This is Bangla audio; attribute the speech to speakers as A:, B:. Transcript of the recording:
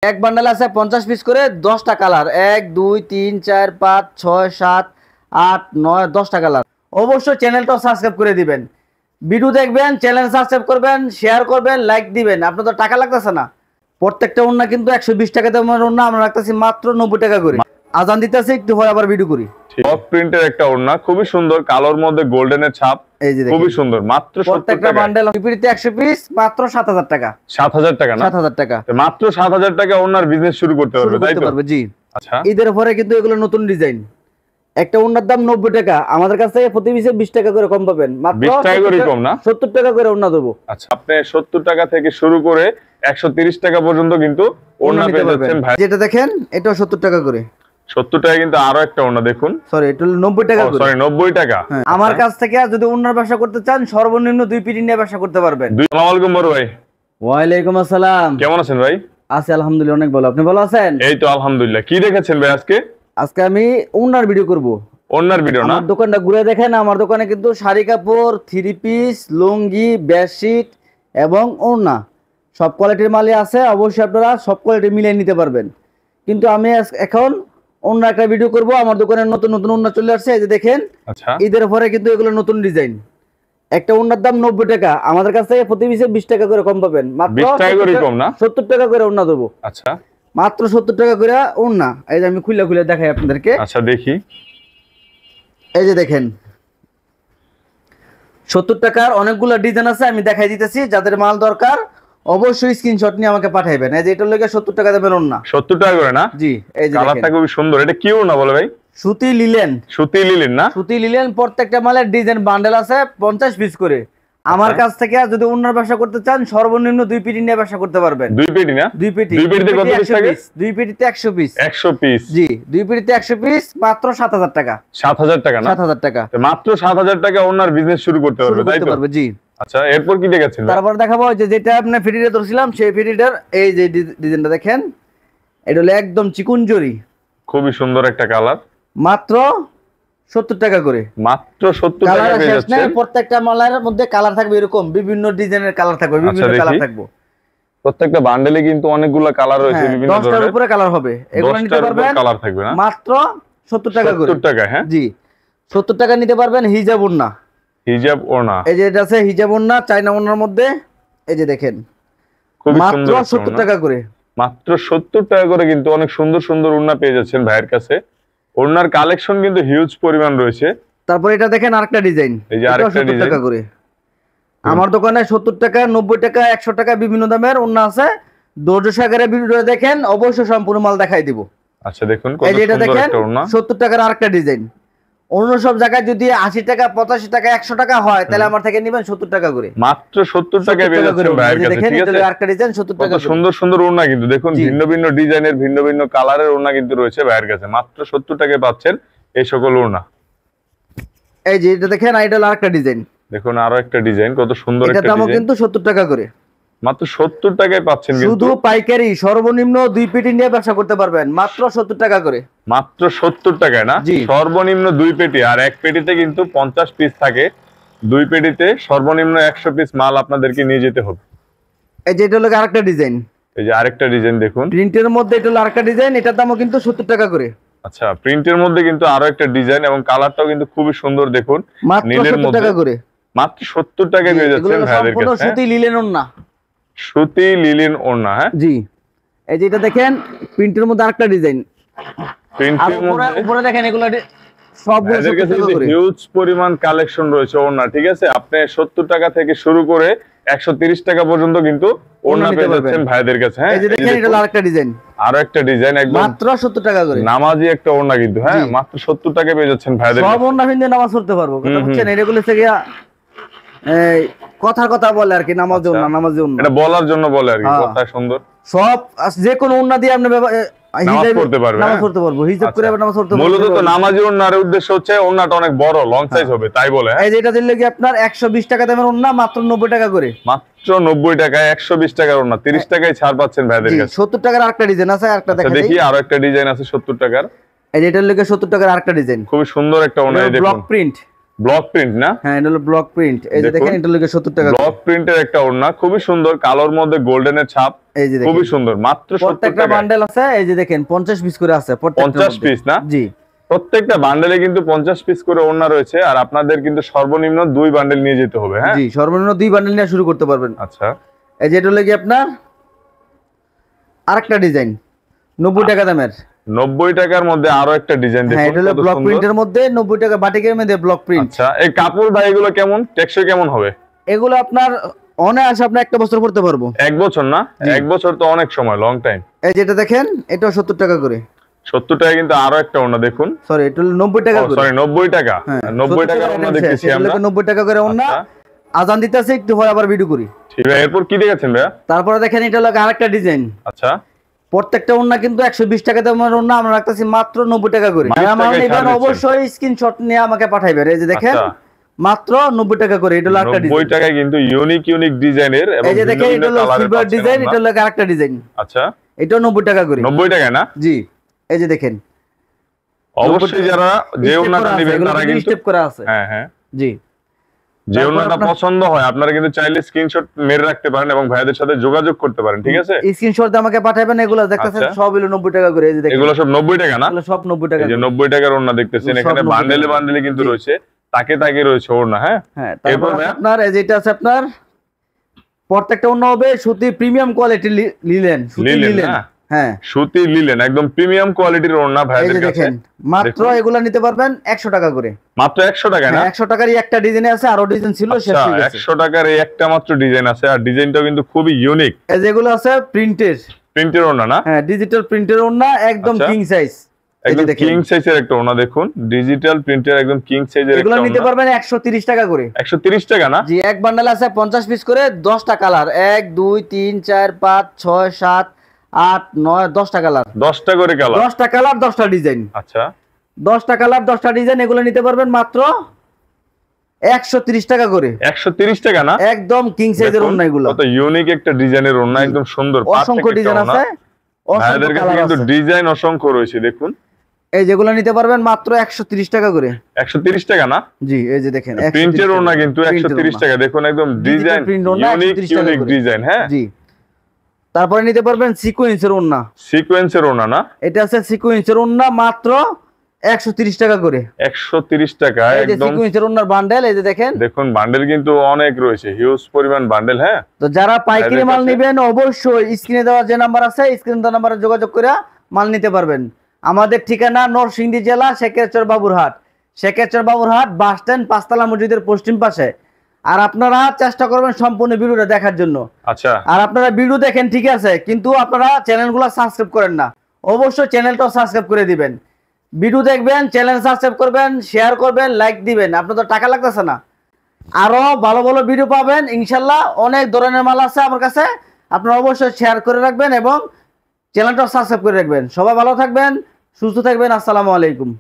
A: এক বান্ডেল আছে 50 পিস করে 10টা কালার, 1 2 3 4 5 6 7 8 9 10টা কালার। অবশ্যই চ্যানেলটা সাবস্ক্রাইব করে দিবেন, ভিডিও দেখবেন, চ্যানেল সাবস্ক্রাইব করবেন, শেয়ার করবেন, লাইক দিবেন। আপনার তো টাকা লাগতেছে না। প্রত্যেকটা ওন্না কিন্তু 120 টাকা দামের ওন্না আমরা রাখতেছি মাত্র 90 টাকা করে। আজান দিতেছে, একটু পরে আবার ভিডিও করি।
B: ব্লক প্রিন্টের একটা ওন্না, খুবই সুন্দর, কালোর মধ্যে গোল্ডেনের ছাপ,
A: এই যে
B: খুবই সুন্দর। মাত্র 70 টাকা
A: বান্ডেল পিপিতে 100 পিস, মাত্র 7000 টাকা।
B: 7000 টাকা না?
A: 7000 টাকা।
B: মাত্র 7000 টাকা ওন্নার বিজনেস শুরু করতে পারবে, তাই তো?
A: জি।
B: আচ্ছা,
A: ঈদের পরে কিন্তু এগুলো নতুন ডিজাইন। একটা ওন্নার দাম 90 টাকা, আমাদের কাছ থেকে প্রতি পিসে 20 টাকা করে কম পাবেন। মাত্র
B: 20 টাকা করে কম না?
A: 70 টাকা করে ওন্না দেবো।
B: আচ্ছা, আপনি 70 টাকা থেকে শুরু করে 130 টাকা পর্যন্ত কিন্তু ওন্না পেয়ে যাচ্ছেন ভাই।
A: যেটা দেখেন এটাও 70 টাকা করে।
B: 70 টাকা কিন্তু আরো একটা ওন্না দেখুন।
A: সরি, এটা 90 টাকা করে।
B: সরি, 90 টাকা।
A: আমার কাছ থেকে যদি ওন্নার ব্যবসা করতে চান সর্বনিম্ন 2 পিটি নিয়ে ব্যবসা করতে পারবেন।
B: আসসালামু আলাইকুম বড় ভাই।
A: ওয়ালাইকুম আসসালাম।
B: কেমন আছেন ভাই?
A: আছি আলহামদুলিল্লাহ, অনেক ভালো। আপনি ভালো আছেন?
B: এই তো আলহামদুলিল্লাহ। কি দেখেছেন ভাই আজকে?
A: আজকে আমি ওন্নার ভিডিও করব।
B: ওন্নার ভিডিও না?
A: আমার দোকানটা ঘুরে দেখেন। আমার দোকানে কিন্তু শাড়ি কাপড়, 3 পিস, লুঙ্গি, বেডশিট এবং ওন্না সব কোয়ালিটির মালই আছে। অবশ্যই আপনারা সব কোয়ালিটি মিলিয়ে নিতে পারবেন। কিন্তু আমি এখন অন্য একটা ভিডিও করব। আমার দোকানে নতুন নতুন ওন্না চলে আসছে, এই যে দেখেন।
B: আচ্ছা,
A: ঈদের পরে কিন্তু এগুলো নতুন ডিজাইন। একটা ওন্নার দাম 90 টাকা, আমাদের কাছ থেকে প্রতি পিসে 20 টাকা করে কম পাবেন। মাত্র
B: 20 টাকা করে কম না?
A: 70 টাকা করে ওন্না দেবো।
B: আচ্ছা,
A: মাত্র 70 টাকা করে ওন্না। এই যে আমি খুলে খুলে দেখাই আপনাদেরকে।
B: আচ্ছা দেখি।
A: এই যে দেখেন 70 টাকার অনেকগুলো ডিজাইন আছে, আমি দেখাই দিতেছি। যাদের মাল দরকার অবশ্যই স্ক্রিনশট নিয়ে আমাকে পাঠাইবেন। এই যে এটার লগে 70 টাকা দেবেন ওন্না।
B: 70 টাকা করে না?
A: জি। এই যে
B: কালারটা খুবই সুন্দর। এটা কি ওন্না বলে ভাই?
A: সুতি লিলেন।
B: সুতি লিলেন না?
A: সুতি লিলেন। প্রত্যেকটা মালের ডিজাইন বান্ডেল আছে 50 পিস করে। আমার কাছ থেকে যদি ওন্নার ব্যবসা করতে চান সর্বনিম্ন 2 পিটি নিয়ে ব্যবসা করতে পারবেন।
B: 2 পেটি না?
A: 2 পিটি।
B: 2 পেটিতে কত পিস থাকে?
A: 2 পিটিতে 100 পিস।
B: 100 পিস।
A: জি, 2 পিটিতে 100 পিস, মাত্র 7000 টাকা।
B: 7000 টাকা না?
A: 7000 টাকা।
B: মাত্র 7000 টাকা ওন্নার বিজনেস শুরু করতে পারবে, তাই তো?
A: জি।
B: আচ্ছা, এরপর কি দেখাচ্ছেন?
A: তারপর দেখাবো যে যেটা আপনি ফিটিটা ধরছিলাম সেই ফিটিটার এই যে ডিজাইনটা দেখেন। এটা হলো একদম চিকুন জরি,
B: খুবই সুন্দর একটা কালার।
A: মাত্র 70 টাকা করে।
B: মাত্র 70 টাকা পেয়ে যাচ্ছে।
A: প্রত্যেকটা মালের মধ্যে কালার থাকবে, এরকম বিভিন্ন ডিজাইনের কালার থাকবে, বিভিন্ন কালার থাকবে।
B: প্রত্যেকটা বান্ডেলে কিন্তু অনেকগুলো কালার রয়েছে, বিভিন্ন ধরনের।
A: 10টার উপরে কালার হবে। এগুলো নিতে পারবেন,
B: কালার থাকবে না?
A: মাত্র 70 টাকা করে।
B: 70 টাকা। হ্যাঁ
A: জি, 70 টাকা নিতে পারবেন। হিজাব ওন্না।
B: হিজাব ওন্না।
A: এই যে এটা আছে হিজাব ওন্না, চায়না ওন্নার মধ্যে। এই যে দেখেন মাত্র 70 টাকা করে।
B: মাত্র 70 টাকা করে কিন্তু অনেক সুন্দর সুন্দর ওন্না পেয়ে যাচ্ছেন ভাইয়ের কাছে। ওন্নার কালেকশন কিন্তু হিউজ পরিমাণ রয়েছে।
A: তারপর এটা দেখেন আরেকটা ডিজাইন।
B: এই যে আরেকটা ডিজাইন।
A: 70 টাকা করে। আমার দোকানে 70 টাকা, 90 টাকা, 100 টাকা বিভিন্ন দামের ওন্না আছে। ধৈর্য সহকারে ভিডিও দেখেন, অবশ্যই সম্পূর্ণ মাল দেখাই দিব।
B: আচ্ছা দেখুন কত
A: সুন্দর
B: একটা ওন্না।
A: 70 টাকার আরেকটা ডিজাইন। অন্য সব জায়গায় যদি 80 টাকা, 85 টাকা, 100 টাকা হয় তাহলে আমার থেকে নেবেন 70 টাকা করে।
B: মাত্র 70 টাকায় পেয়ে যাচ্ছেন ভাইয়ের কাছে, ঠিক আছে?
A: আরেকটা ডিজাইন 70 টাকা।
B: কত সুন্দর সুন্দর ওন্না কিন্তু দেখুন, ভিন্ন ভিন্ন ডিজাইনের, ভিন্ন ভিন্ন কালারের ওন্না কিন্তু রয়েছে ভাইয়ের কাছে। মাত্র 70 টাকায় পাচ্ছেন এই সকল ওন্না।
A: এই যে এটা দেখেন, এটা হলো আরেকটা ডিজাইন।
B: দেখুন আরো একটা ডিজাইন, কত সুন্দর একটা
A: ডিজাইন। এটাও কিন্তু 70 টাকা করে।
B: মাত্র 70 টাকায় পাচ্ছেন কিন্তু।
A: শুধু পাইকারি, সর্বনিম্ন 2 পেটি নিয়ে ব্যবসা করতে পারবেন, মাত্র 70 টাকা করে।
B: মাত্র 70 টাকায় না? সর্বনিম্ন 2 পেটি, আর এক পেটিতে কিন্তু 50 পিস থাকে। 2 পেটিতে সর্বনিম্ন 100 পিস মাল আপনাদেরকে নিয়ে যেতে হবে।
A: এই যে এটা হলো আরেকটা ডিজাইন।
B: এই যে আরেকটা ডিজাইন দেখুন,
A: প্রিন্টের মধ্যে এটা হলো আরেকটা ডিজাইন। এটার দামও কিন্তু 70 টাকা করে।
B: আচ্ছা, প্রিন্টের মধ্যে কিন্তু আরো একটা ডিজাইন, এবং কালারটাও কিন্তু খুবই সুন্দর দেখুন, নীলের মধ্যে।
A: 70 টাকা করে।
B: মাত্র 70 টাকায় পেয়ে যাচ্ছেন ভাইদের কাছে।
A: সুতি লিলেন ওন্না।
B: সুতি লিলেন ওন্না। হ্যাঁ
A: জি। এই যে এটা দেখেন প্রিন্টের মধ্যে আরেকটা ডিজাইন।
B: প্রিন্টের মধ্যে
A: উপরে দেখেন এগুলো সবগুলো 70 টাকা করে।
B: হিউজ পরিমাণ কালেকশন রয়েছে ওন্না, ঠিক আছে? আপনি 70 টাকা থেকে শুরু করে 130 টাকা পর্যন্ত কিন্তু ওন্না পেয়ে যাচ্ছেন ভাইদের কাছে। হ্যাঁ,
A: এই যে দেখেন এটা আরেকটা ডিজাইন।
B: আরো একটা ডিজাইন, একদম
A: মাত্র 70 টাকা করে।
B: নামাজি একটা ওন্না কিন্তু। হ্যাঁ, মাত্র 70 টাকা পেয়ে যাচ্ছেন ভাইদের কাছে।
A: সব ওন্না পিনতে নামাজ পড়তে পারবো, কথা বুঝছেন? এগুলো থেকে এই কথা বলে আর কি, নামাজ ওন্না, নামাজি ওন্না।
B: এটা বলার জন্য বলে আর কি, কথা সুন্দর।
A: সব যে কোনো ওন্না দিয়ে আপনি
B: নামাজ পড়তে পারবেন।
A: নামাজ পড়তে পারবো, হিজাব করে নামাজ পড়তে পারবো।
B: মূলত তো নামাজি ওন্নার উদ্দেশ্য হচ্ছে ওন্নাটা অনেক বড়, লং সাইজ হবে, তাই বলে।
A: এই যে এটা দিলে কি আপনার 120 টাকা দামের ওন্না, মাত্র 90 টাকা করে।
B: মাত্র 90 টাকায় 120 টাকার ওন্না, 30 টাকায় ছাড় পাচ্ছেন ভাইদের কাছে।
A: 70 টাকার আরেকটা ডিজাইন আছে, আরেকটা দেখাই
B: দেখি। আরো একটা ডিজাইন আছে 70 টাকার।
A: এই যে এটার লগে 70 টাকার আরেকটা ডিজাইন,
B: খুব সুন্দর একটা ওন্না। এই দেখুন,
A: ব্লক প্রিন্ট।
B: ব্লক প্রিন্ট না?
A: হ্যাঁ এটা হলো ব্লক প্রিন্ট, এই যে দেখেন এটা হলো 70 টাকা।
B: ব্লক প্রিন্টের একটা ওড়না, খুবই সুন্দর, কালোর মধ্যে গোল্ডেনের ছাপ,
A: এই যে
B: খুবই সুন্দর, মাত্র 70
A: প্রত্যেকটা
B: টাকা।
A: বান্ডেল আছে, এই যে দেখেন 50 পিস করে আছে প্রত্যেকটা।
B: 50 পিস না?
A: জি,
B: প্রত্যেকটা বান্ডেলে কিন্তু 50 পিস করে ওড়না রয়েছে, আর আপনাদের কিন্তু সর্বনিম্ন 2 বান্ডেল নিয়ে যেতে হবে। হ্যাঁ
A: জি, সর্বনিম্ন 2 বান্ডেল নিয়ে শুরু করতে পারবেন।
B: আচ্ছা,
A: এই যে এটা হলো কি আপনার আরেকটা ডিজাইন 90 টাকা দামের।
B: 90 টাকার মধ্যে আরো একটা ডিজাইন দেখুন,
A: হ্যাঁ এটা হলো
B: কত
A: ব্লক
B: সুন্দর।
A: প্রিন্টের মধ্যে 90 টাকা বাটিকের মধ্যে ব্লক প্রিন্ট।
B: আচ্ছা, এই কাপড় ভাই এগুলো কেমন, টেকসই কেমন হবে?
A: এগুলো আপনার অনায়াসে আপনি একটা বছর পড়তে পারবো।
B: 1 বছর না? 1 বছর তো অনেক সময়, লং টাইম।
A: এই যেটা দেখেন এটাও 70 টাকা করে।
B: 70 টাকা কিন্তু আরো একটা ওড়না দেখুন,
A: সরি এটা হলো 90 টাকা করে।
B: সরি 90 টাকা।
A: হ্যাঁ,
B: 90 টাকা ওড়না দেখতেছি আমরা।
A: 90 টাকা করে ওড়না।
B: আচ্ছা।
A: আজান দিতেছে একটু পরে আবার ভিডিও করি।
B: ঠিক আছে, এরপর কি দেখাচ্ছেন ভাইয়া?
A: তারপরে দেখেন এটা হলো আরেকটা ডিজাইন।
B: আচ্ছা,
A: প্রত্যেকটা ওড়না কিন্তু 120 টাকা দামের ওড়না আমরা রাখতেছি মাত্র 90 টাকা করে।
B: 22
A: আমার
B: টাকায়
A: নেবেন
B: ছাড় দিচ্ছেন।
A: অবশ্যই স্ক্রিনশট নিয়ে আমাকে পাঠাইবেন। এই যে দেখেন
B: আচ্ছা।
A: মাত্র 90 টাকা করে, এটা হলো একটা
B: 90
A: ডিজাইন।
B: টাকায় কিন্তু ইউনিক ইউনিক ডিজাইনের এবং
A: এই যে দেখেন
B: ভিন্ন
A: এটা হলো
B: ভিন্ন কালারের
A: সিলভার
B: পাচ্ছেন
A: ডিজাইন,
B: ওড়না।
A: এটা হলো আরেকটা ডিজাইন।
B: আচ্ছা,
A: এটাও 90 টাকা করে।
B: 90 টাকা না?
A: জি, এই যে দেখেন
B: অবশ্যই যারা যে ওড়নাটা নেবেন তারা কিন্তু
A: স্টেপ করা আছে।
B: হ্যাঁ হ্যাঁ,
A: জি,
B: যে ওড়নাটা পছন্দ হয় আপনারা কিন্তু চাইলে স্ক্রিনশট মেরে রাখতে পারেন এবং ভাইদের সাথে যোগাযোগ করতে পারেন। ঠিক আছে,
A: স্ক্রিনশট দিয়ে আমাকে পাঠাবেন। এগুলো দেখতেছেন
B: আচ্ছা।
A: সব হলো 90 টাকা করে। এই যে দেখেন
B: এগুলো সব 90 টাকা না?
A: এগুলো সব 90 টাকা
B: এই যে
A: করে।
B: 90 টাকার ওড়না দেখতেছেন,
A: সব
B: এখানে
A: 90
B: বান্ডেলে
A: টাকা।
B: বান্ডেলে কিন্তু
A: জি।
B: রয়েছে, তাকে তাকে রয়েছে ওড়না। হ্যাঁ
A: হ্যাঁ,
B: এরপর
A: তারপর
B: ভাইয়া?
A: আপনার এই যেটা আছে আপনার প্রত্যেকটা ওড়না হবে সুতি প্রিমিয়াম কোয়ালিটি লিলেন, সুতি
B: লিলেন
A: লিলেন।
B: না?
A: হ্যাঁ
B: সুতি লিলেন, একদম প্রিমিয়াম কোয়ালিটির ওড়না
A: এই
B: ভাইদের
A: যে
B: কাছে।
A: দেখেন মাত্র
B: দেখুন।
A: এগুলা নিতে পারবেন 100 টাকা করে।
B: মাত্র 100 টাকা না?
A: হ্যাঁ 100 টাকারই একটা ডিজাইন আছে, আরো ডিজাইন ছিল শেষ
B: আচ্ছা,
A: হয়ে গেছে।
B: 100 টাকার এই একটা মাত্র ডিজাইন আছে, আর ডিজাইনটাও কিন্তু খুবই ইউনিক।
A: এই যেগুলো আছে প্রিন্টের,
B: প্রিন্টের ওড়না না?
A: হ্যাঁ ডিজিটাল প্রিন্টের ওড়না একদম
B: আচ্ছা।
A: King size.
B: একদম কিং সাইজের একটা ওড়না দেখুন, ডিজিটাল প্রিন্টের একদম কিং সাইজের একটা
A: এগুলো নিতে
B: ওড়না।
A: পারবেন 130 টাকা করে।
B: 130 টাকা না?
A: জি, এক বান্ডেল আছে 50 পিস করে, 10টা কালার, 1 2 3 4 5 6 7 8 9 10টা কালার।
B: 10টা করে কালার?
A: 10টা কালার 10টা ডিজাইন।
B: আচ্ছা,
A: 10টা কালার 10টা ডিজাইন, এগুলো নিতে পারবেন মাত্র 130 টাকা করে।
B: 130 টাকা না?
A: একদম কিং সাইজের ওড়না এগুলো।
B: কত ইউনিক একটা ডিজাইনের ওড়না, একদম সুন্দর,
A: অসংখ্য ডিজাইন আছে, অসংখ্য
B: ভাইদের কাছে
A: কালার
B: কিন্তু
A: আছে।
B: ডিজাইন অসংখ্য রয়েছে দেখুন।
A: এই যেগুলো নিতে পারবেন মাত্র 130 টাকা করে।
B: 130 টাকা না?
A: জি, এই যে দেখেন
B: প্রিন্টের ওড়না কিন্তু 130 টাকা দেখুন, একদম ডিজাইন ইউনিক ইউনিক ডিজাইন। হ্যাঁ
A: জি, তারপরে নিতে পারবেন সিকোয়েন্সের ওড়না।
B: সিকোয়েন্সের ওড়না না?
A: এটা আছে সিকোয়েন্সের ওড়না মাত্র 130 টাকা করে।
B: 130 টাকা
A: এই যে
B: একদম।
A: সিকোয়েন্সের ওড়নার বান্ডেল, এই যে দেখেন
B: দেখুন বান্ডেল কিন্তু অনেক রয়েছে, হিউজ পরিমাণ বান্ডেল। হ্যাঁ,
A: তো যারা পাইকারি মাল
B: কাছে-
A: নেবেন অবশ্যই স্ক্রিনে দেওয়া যে নাম্বার আছে স্ক্রিনে দেওয়া নাম্বারে যোগাযোগ করে মাল নিতে পারবেন। আমাদের ঠিকানা নরসিংদী জেলা শেখেরচর বাবুরহাট, শেখেরচর বাবুরহাট বাস স্ট্যান্ড 5 তলা মসজিদের পশ্চিম পাশে। আর আপনারা চেষ্টা করবেন সম্পূর্ণ ভিডিওটা দেখার জন্য।
B: আচ্ছা,
A: আর আপনারা ভিডিও দেখেন ঠিক আছে, কিন্তু আপনারা চ্যানেলগুলো সাবস্ক্রাইব করেন না। অবশ্যই চ্যানেলটাও সাবস্ক্রাইব করে দিবেন। ভিডিও দেখবেন, চ্যানেল সাবস্ক্রাইব করবেন, শেয়ার করবেন, লাইক দিবেন, আপনার তো টাকা লাগতেছে না। আরো ভালো ভালো ভিডিও পাবেন ইনশাল্লাহ, অনেক ধরনের মাল আছে আমার কাছে। আপনারা অবশ্যই শেয়ার করে রাখবেন এবং চ্যানেলটাও সাবস্ক্রাইব করে রাখবেন। সবাই ভালো থাকবেন, সুস্থ থাকবেন। আসসালামু আলাইকুম।